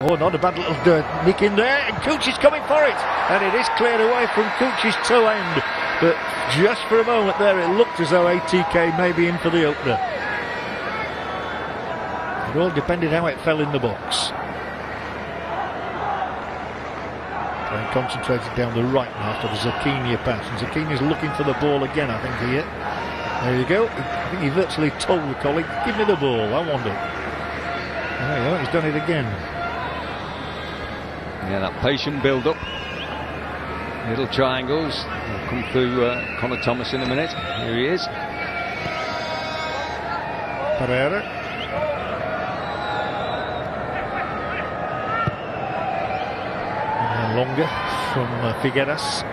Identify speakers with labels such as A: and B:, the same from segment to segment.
A: Oh, not a bad little nick in there, and Cooch is coming for it, and it is cleared away from Cooch's toe end, but just for a moment there it looked as though ATK may be in for the opener. It all depended how it fell in the box. And concentrated down the right now after the Zakinia pass, and Zakinia's looking for the ball again, I think, here. There you go. I think he virtually told the colleague, give me the ball, I want it. There you go, he's done it again.
B: Yeah, that patient build-up. Little triangles. Will come through Connor Thomas in a minute. Here he is.
A: Pereira. And longer from Figueras.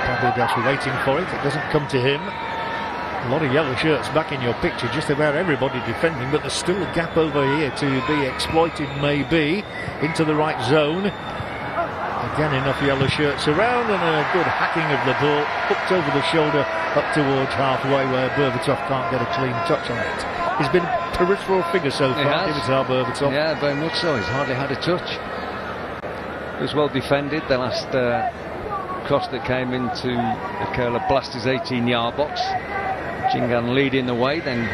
A: Fabregas waiting for it. It doesn't come to him. A lot of yellow shirts back in your picture, just about everybody defending, but there's still a gap over here to be exploited, maybe, into the right zone. Again, enough yellow shirts around, and a good hacking of the ball, hooked over the shoulder, up towards halfway, where Berbatov can't get a clean touch on it. He's been a peripheral figure so far, Dimitar Berbatov.
B: Yeah, very much so. He's hardly had a touch. It was well defended, the last cross that came into the Kerala Blasters' 18-yard box. Jingan leading the way, then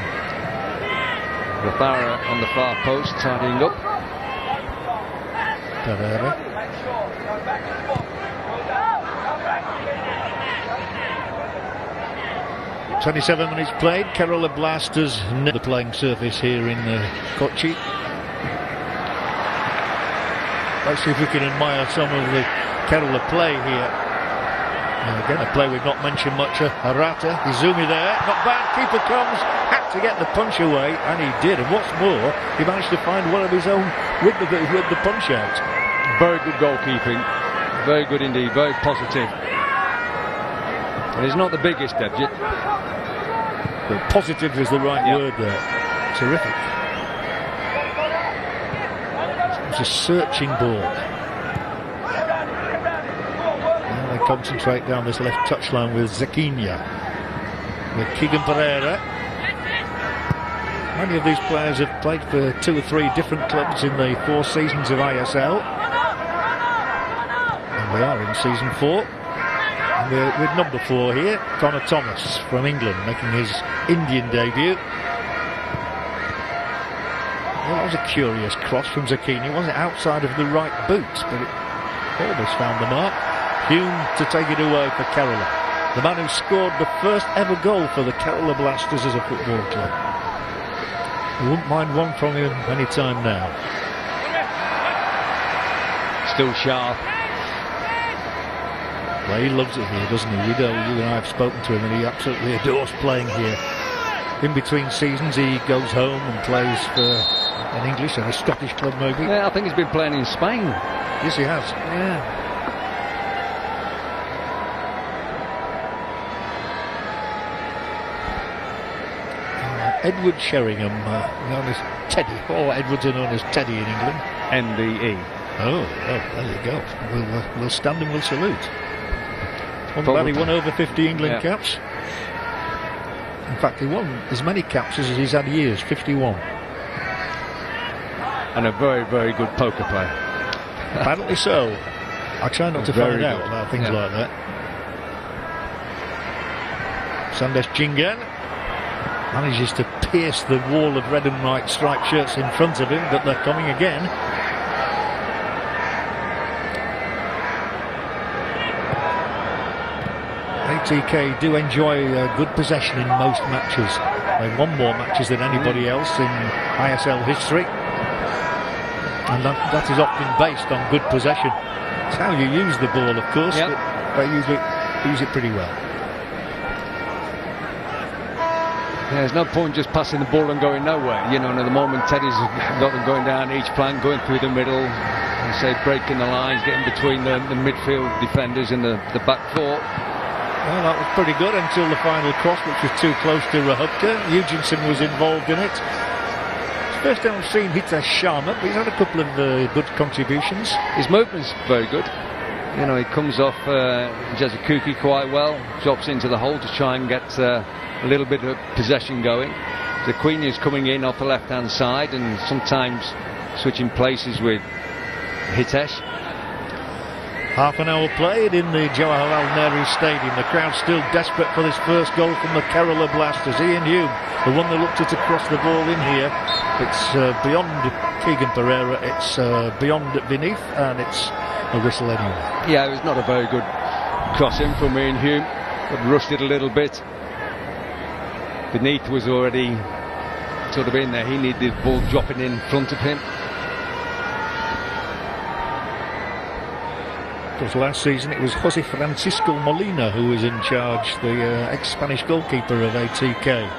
B: Rabara on the far post tidying up.
A: Pereira. "27 minutes played. Kerala Blasters never playing surface here in Kochi. Let's see if we can admire some of the Kerala play here. And again, a play we've not mentioned much, Arata, Izumi there, not bad, keeper comes, had to get the punch away, and he did, and what's more, he managed to find one of his own with the punch out.
B: Very good goalkeeping, very good indeed, very positive. And he's not the biggest, Debjit.
A: But positive is the right word there, terrific. It's a searching ball. Concentrate down this left touchline with Zakinia, with Keegan Pereira. Many of these players have played for 2 or 3 different clubs in the 4 seasons of ISL, and we are in season 4. And we're with number 4 here, Connor Thomas from England, making his Indian debut. Well, that was a curious cross from Zakinia. Wasn't outside of the right boot, but it almost found the mark. Hume to take it away for Kerala, the man who scored the first ever goal for the Kerala Blasters as a football club. I wouldn't mind one from him any time now.
B: Still sharp.
A: Well, he loves it here, doesn't he? You and I have spoken to him, and he absolutely adores playing here. In between seasons, he goes home and plays for an English and a Scottish club, maybe.
B: Yeah, I think he's been playing in Spain.
A: Yes, he has.
B: Yeah.
A: Edward Sheringham, known as Teddy. All Edwards are known as Teddy in England.
B: NDE.
A: Oh, there you go. We'll stand and we'll salute. He won over 50 England caps. In fact, he won as many caps as he's had years, 51.
B: And a very, very good poker player.
A: Apparently so. I try not to find out about things like that. Sandesh Jingan manages to pierce the wall of red and white striped shirts in front of him, but they're coming again. ATK do enjoy good possession in most matches. They've won more matches than anybody else in ISL history, and that is often based on good possession. It's how you use the ball, of course, but they usually use it pretty well.
B: Yeah, there's no point just passing the ball and going nowhere. You know, and at the moment Teddy's got them going down each flank, going through the middle, and say breaking the lines, getting between the midfield defenders and the back 4.
A: Well, that was pretty good until the final cross, which was too close to Rahubka. Eugenson was involved in it. It's the first time I've seen Hitesh Sharma, but he's had a couple of good contributions.
B: His movement's very good. You know, he comes off Jazakuki quite well, drops into the hole to try and get a little bit of possession going. The Queen is coming in off the left-hand side and sometimes switching places with Hitesh.
A: Half an hour played in the Jawaharlal Nehru Stadium. The crowd still desperate for this first goal from the Kerala Blasters. Ian Hume, the one that looked to cross the ball in here. It's beyond Keegan Pereira, it's beyond Vineeth, and it's a whistle anyway.
B: Yeah, it was not a very good crossing from Ian Hume, but rushed it a little bit. Vineeth was already sort of in there. He needed the ball dropping in front of him.
A: Because last season it was Jose Francisco Molina who was in charge, the ex-Spanish goalkeeper of ATK.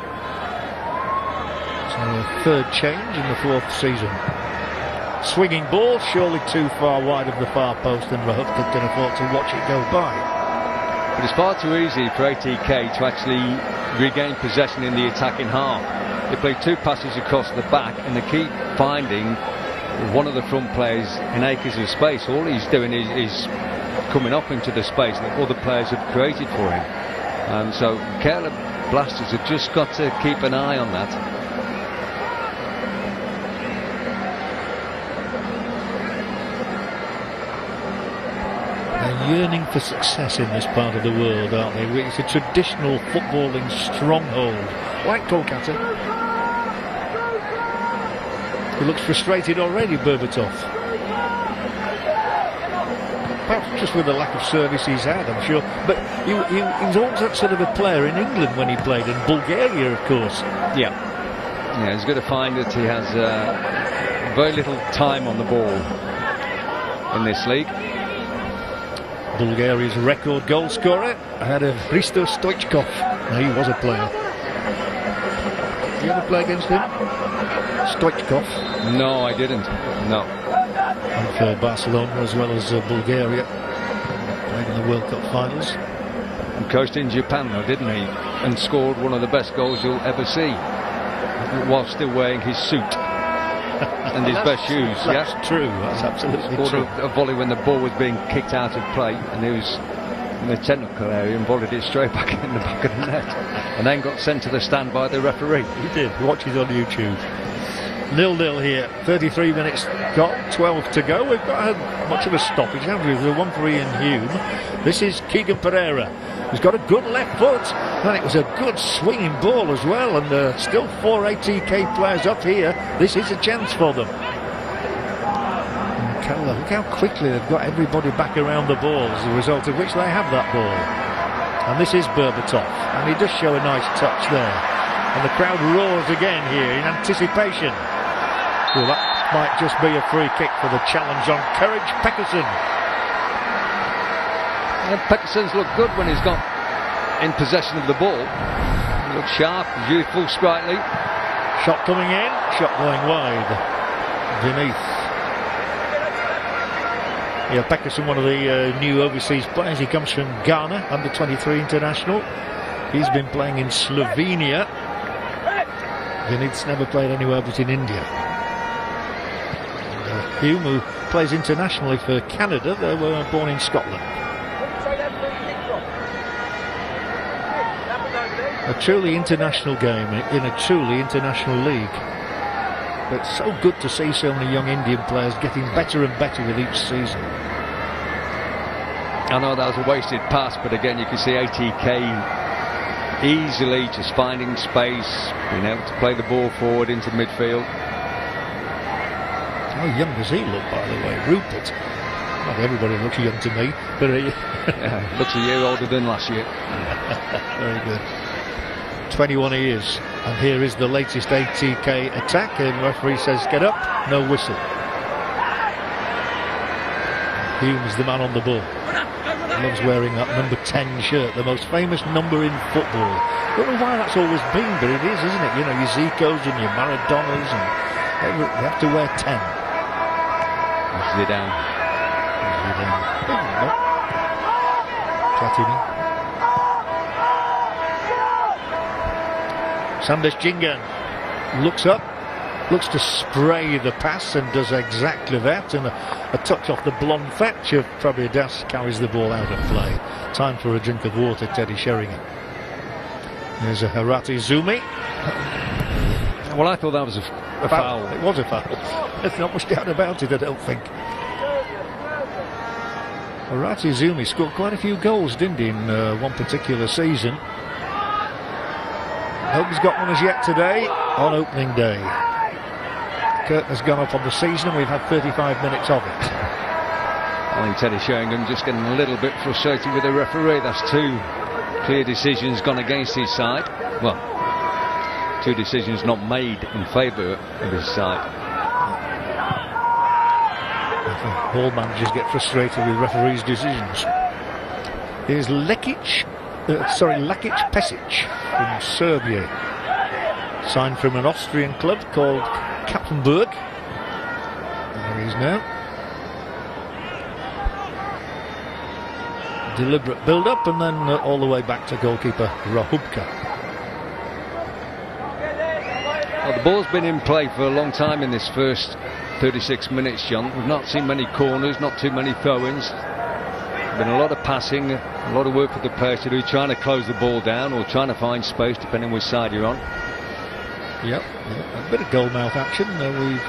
A: So a third change in the fourth season. Swinging ball, surely too far wide of the far post, and Rahutta can afford to watch it go by.
B: But it's far too easy for ATK to actually regain possession in the attacking half. They play two passes across the back and they keep finding one of the front players in acres of space. All he's doing is coming up into the space that other players have created for him. So Kerala Blasters have just got to keep an eye on that.
A: They're yearning for success in this part of the world, aren't they? It's a traditional footballing stronghold, like Kolkata. He looks frustrated already, Berbatov. Perhaps just with the lack of service he's had, I'm sure. But he was always that sort of a player in England when he played, in Bulgaria, of course.
B: Yeah, he's going to find that he has very little time on the ball in this league.
A: Bulgaria's record goal scorer ahead of Hristo Stoichkov. He was a player. Did you ever play against him? Stoichkov?
B: No, I didn't. No.
A: And for Barcelona as well as Bulgaria. Played in the World Cup finals.
B: And coached in Japan though, didn't he? And scored one of the best goals you'll ever see, while still wearing his suit and his best shoes.
A: That's true. That's absolutely true.
B: A volley when the ball was being kicked out of play, and he was in the technical area and volleyed it straight back in the back of the net, and then got sent to the stand by the referee.
A: He did. Watch it on YouTube. 0-0 here. 33 minutes got, 12 to go. We've got much of a stoppage, haven't we? The one for Ian Hume. This is Keegan Pereira, who's got a good left foot, and it was a good swinging ball as well, and still 4 ATK players up here. This is a chance for them. And Kerala, look how quickly they've got everybody back around the ball, as a result of which they have that ball. And this is Berbatov, and he does show a nice touch there. And the crowd roars again here in anticipation. Well, that might just be a free kick for the challenge on Courage Peckerson.
B: And Peckerson's looked good when he's got in possession of the ball. He looks sharp, youthful, sprightly.
A: Shot coming in, shot going wide. Beneath. Yeah, Peckerson, one of the new overseas players. He comes from Ghana, under 23 international. He's been playing in Slovenia. Beneath's never played anywhere but in India. Hume, who plays internationally for Canada, they were born in Scotland. A truly international game in a truly international league. But it's so good to see so many young Indian players getting better and better with each season.
B: I know that was a wasted pass, but again you can see ATK easily just finding space, being able to play the ball forward into midfield.
A: How young does he look, by the way? Rupert. Not everybody looks young to me, but
B: yeah, looks a year older than last year.
A: Very good. 21 years, and here is the latest ATK attack, and the referee says get up, no whistle. Hume's the man on the ball. He loves wearing that number 10 shirt, the most famous number in football. I don't know why that's always been, but it is, isn't it? You know, your Zicos and your Maradonas, and they have to wear 10.
B: Zidane.
A: Platini. Sandesh Jingan looks up, looks to spray the pass and does exactly that, and a touch off the blonde thatch of Prabhudas carries the ball out of play. Time for a drink of water, Teddy Sheringham. There's a Harati Zumi.
B: Well, I thought that was a foul.
A: It was a foul. There's not much doubt about it, I don't think. Arati Zumi scored quite a few goals, didn't he, in one particular season. Hope he's got one as yet today on opening day. Curtain has gone up on the season and we've had 35 minutes of it.
B: I think Teddy Sheringham just getting a little bit frustrated with the referee. That's 2 clear decisions gone against his side. Well, 2 decisions not made in favour of his side.
A: All managers get frustrated with referees' decisions. Here's Lakic Pesic from Serbia. Signed from an Austrian club called Kapfenberg. There he is now. Deliberate build-up and then all the way back to goalkeeper Rahubka.
B: Well, the ball's been in play for a long time in this first 36 minutes, John. We've not seen many corners, not too many throw-ins. Been a lot of passing, a lot of work for the players to do, trying to close the ball down or trying to find space, depending which side you're on.
A: Yep, a bit of goalmouth action. We've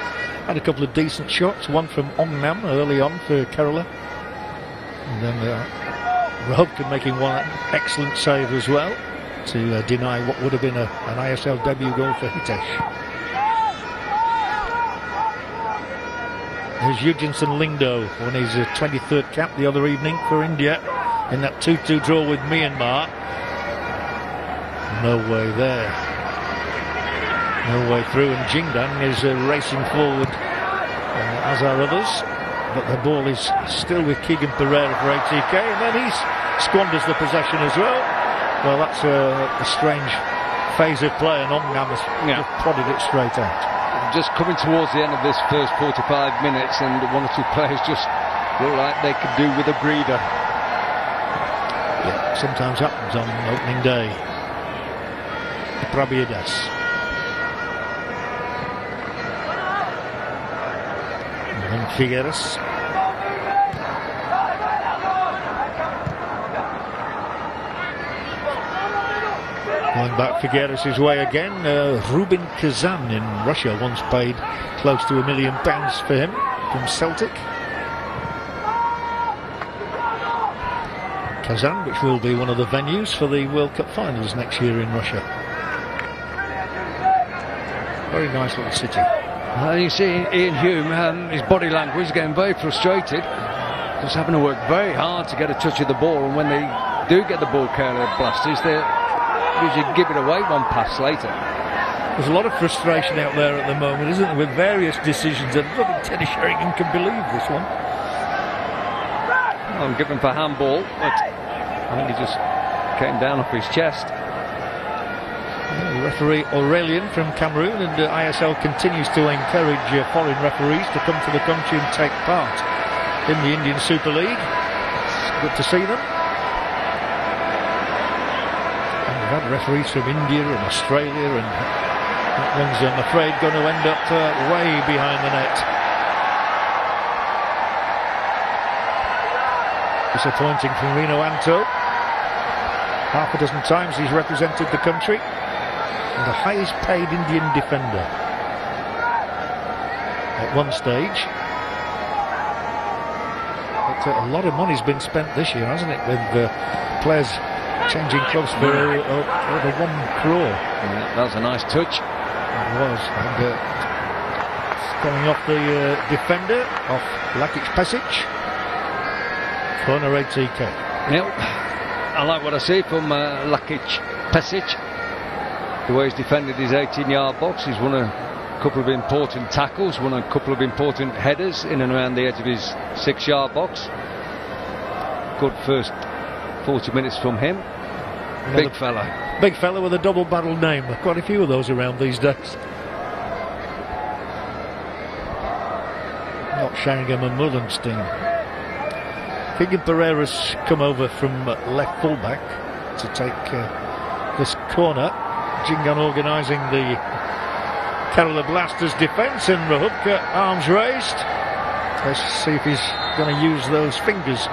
A: had a couple of decent shots, one from Ongnam early on for Kerala. And then Rahubka making one excellent save as well to deny what would have been an ISL debut goal for Hitesh. There's Eugensen Lingdo won his 23rd cap the other evening for India in that 2-2 draw with Myanmar. No way there. No way through, and Jingdan is racing forward, as are others. But the ball is still with Keegan Pereira for ATK, and then he squanders the possession as well. Well, that's a strange phase of play, and Ongnam has prodded it straight out.
B: Just coming towards the end of this first 45 minutes, and 1 or 2 players just look like they could do with a breather.
A: Yeah, sometimes happens on opening day. Prabiadas. And then Figueres. Going back Figueres' way again. Rubin Kazan in Russia once paid close to £1 million for him from Celtic. Kazan, which will be one of the venues for the World Cup finals next year in Russia. Very nice little city.
B: You see Ian Hume, his body language getting very frustrated. Just having to work very hard to get a touch of the ball, and when they do get the ball carried blasters, they usually give it away one pass later.
A: There's a lot of frustration out there at the moment, isn't there, with various decisions. I don't think Teddy Sheringham can believe this one.
B: I'm given for handball, but I think he just came down off his chest.
A: Referee Aurelian from Cameroon, and ISL continues to encourage foreign referees to come to the country and take part in the Indian Super League. It's good to see them. And we've had referees from India and Australia, and that one's, I'm afraid, going to end up way behind the net. Disappointing from Rino Anto. Half a dozen times he's represented the country. And the highest paid Indian defender at one stage. But a lot of money's been spent this year, hasn't it, with players changing clubs for over 1 crore.
B: Yeah, that was a nice touch.
A: It was. And coming off the defender, off Lakic Pesic. Corner ATK.
B: Yep. I like what I see from Lakic Pesic. The way he's defended his 18-yard box. He's won a couple of important tackles, won a couple of important headers in and around the edge of his 6-yard box. Good first 40 minutes from him. Big fella.
A: Big fella with a double-barrel name. Quite a few of those around these days. Not Sheringham and Mullenstein. Keegan Pereira's come over from left fullback to take this corner. Jingan organising the Kerala Blasters defence, and Rahubka arms raised. Let's see if he's going to use those fingers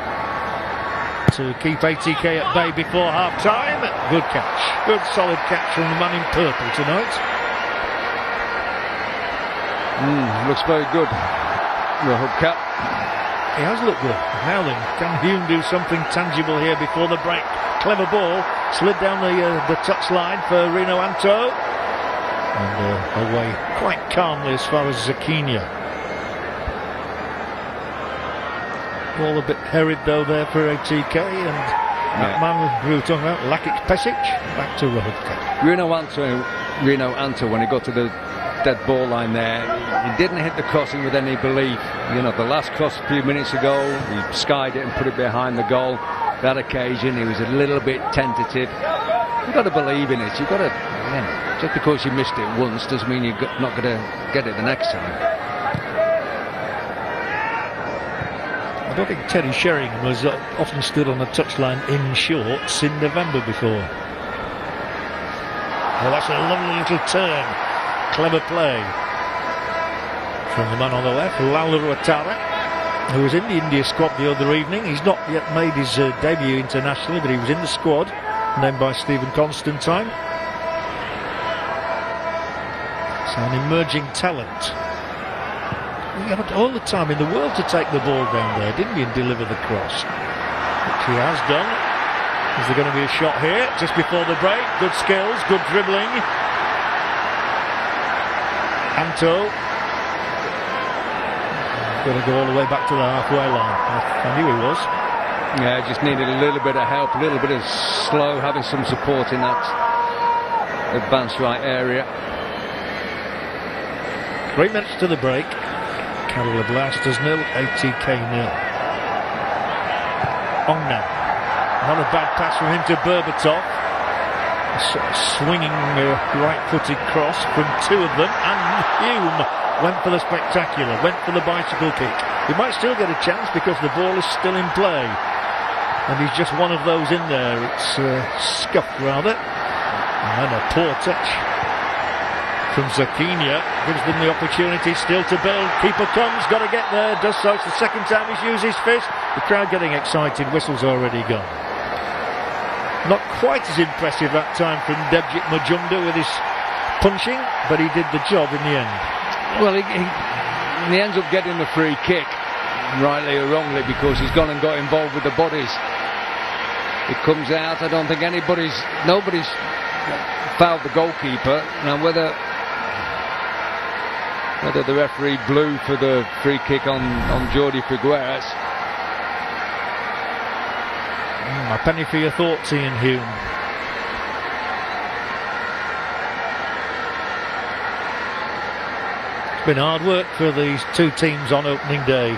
A: to keep ATK at bay before half time. Good catch. Good solid catch from the man in purple tonight.
B: Looks very good. Rahubka.
A: He has looked good. Now then, can Hume do something tangible here before the break? Clever ball, slid down the touch line for Rino Anto. And away quite calmly as far as Zakinia. All a bit harried though there for ATK, and that man we were talking about, Lakic Pesic, back to Rahubka.
B: Rino Anto, when he got to the dead ball line there, he didn't hit the crossing with any belief. You know, the last cross a few minutes ago, he skied it and put it behind the goal. That occasion, he was a little bit tentative. You've got to believe in it. You've got to, just because you missed it once doesn't mean you're not going to get it the next time.
A: I don't think Terry Sheringham has often stood on the touchline in shorts in November before. Well, that's a lovely little turn. Clever play from the man on the left, Laula Ouattara, who was in the India squad the other evening. He's not yet made his debut internationally, but he was in the squad, named by Stephen Constantine. So an emerging talent. He had all the time in the world to take the ball down there, didn't he, and deliver the cross, which he has done. Is there going to be a shot here just before the break? Good skills, good dribbling. Anto going to go all the way back to the halfway line. I knew he was.
B: Yeah, just needed a little bit of help, a little bit of slow, having some support in that advanced right area.
A: 3 minutes to the break. Kerala Blasters 0, ATK 0. Ongnan. Not a bad pass from him to Berbatov. A sort of swinging right-footed cross from two of them, and Hume went for the spectacular, went for the bicycle kick. He might still get a chance because the ball is still in play, and he's just one of those in there. It's scuffed rather, and then a poor touch from Zakinia gives them the opportunity still to build. Keeper comes, got to get there, does so. It's the second time he's used his fist. The crowd getting excited, whistle's already gone. Not quite as impressive that time from Devjit Majumdar with his punching, but he did the job in the end.
B: Well, he ends up getting the free kick, rightly or wrongly, because he's gone and got involved with the bodies. It comes out, I don't think nobody's fouled the goalkeeper. Now whether the referee blew for the free kick on Jordi Figueres.
A: A penny for your thoughts, Ian Hume. It's been hard work for these two teams on opening day.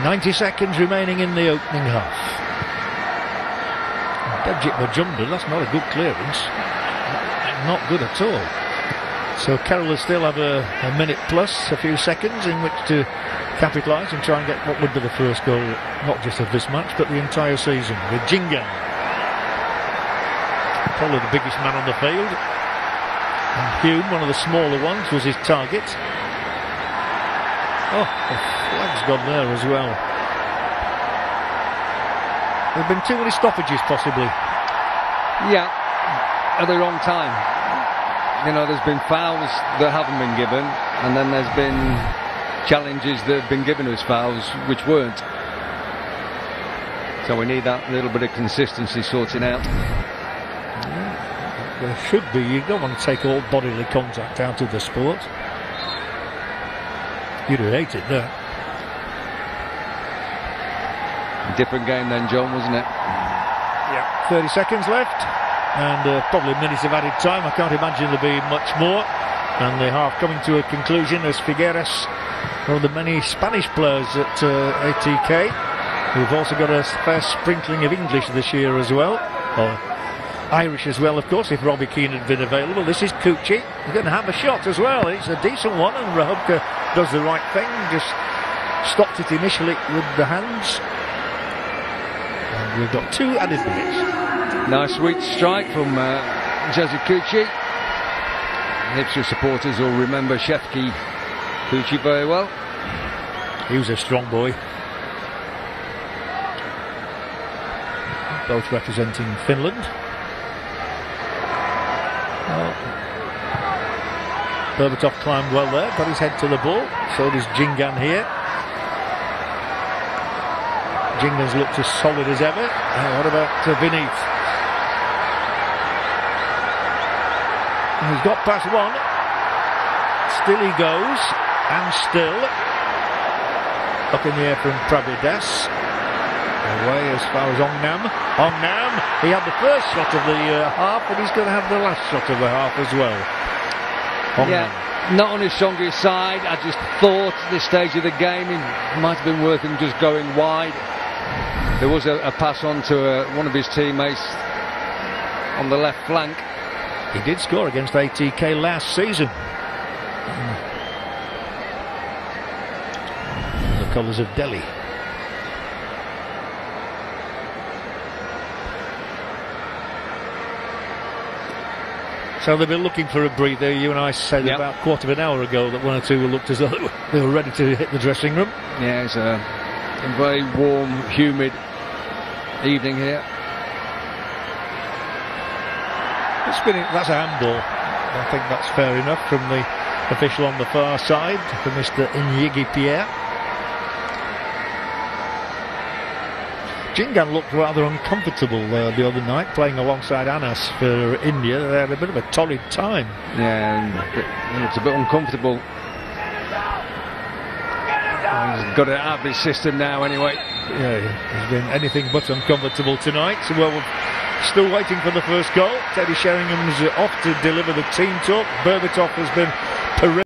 A: 90 seconds remaining in the opening half. Devjit Majumdar, that's not a good clearance. Not good at all. So Kerala still have a minute plus, a few seconds in which to capitalise and try and get what would be the first goal, not just of this match, but the entire season, with Jingan. Probably the biggest man on the field. And Hume, one of the smaller ones, was his target. Oh, the flag's gone there as well. There have been too many stoppages, possibly.
B: Yeah, at the wrong time. You know, there's been fouls that haven't been given, and then there's been challenges that have been given as fouls which weren't. So we need that little bit of consistency sorting out.
A: Yeah, there should be. You don't want to take all bodily contact out of the sport. You'd have hated that.
B: Different game then, John, wasn't it?
A: Yeah. 30 seconds left, and probably minutes of added time. I can't imagine there'll be much more. And the half coming to a conclusion as Figueres, one of the many Spanish players at ATK, who've also got a fair sprinkling of English this year as well, or Irish as well, of course, if Robbie Keane had been available. This is Kuchi. He's going to have a shot as well. It's a decent one, and Rahubka does the right thing, just stopped it initially with the hands. And we've got 2 added minutes.
B: Nice sweet strike from Jesse Kuchi. Ipswich supporters will remember Shefki Kuchi very well.
A: He was a strong boy. Both representing Finland. Well, Berbatov climbed well there, got his head to the ball. So does Jingan here. Jingan's looked as solid as ever. What about Vineet? He's got past one. Still he goes, and still up in the air from Pravidas. Away as far as Ongnam. Ongnam, he had the first shot of the half, and he's going to have the last shot of the half as well. Ongnam.
B: Yeah, not on his strongest side. I just thought at this stage of the game it might have been worth him just going wide. There was a pass on to one of his teammates on the left flank.
A: He did score against ATK last season. The colours of Delhi. So they've been looking for a breather. You and I said about a quarter of an hour ago that one or two looked as though they were ready to hit the dressing room.
B: Yeah, it's a very warm, humid evening here.
A: That's a handball. I think that's fair enough from the official on the far side, for Mr. Inyigi Pierre. Jingan looked rather uncomfortable the other night, playing alongside Anas for India. They had a bit of a torrid time.
B: Yeah, it's a bit uncomfortable. He's got it out of his system now anyway.
A: Yeah, he's been anything but uncomfortable tonight. So, well, we're still waiting for the first goal. Teddy Sheringham's off to deliver the team talk. Berbatov has been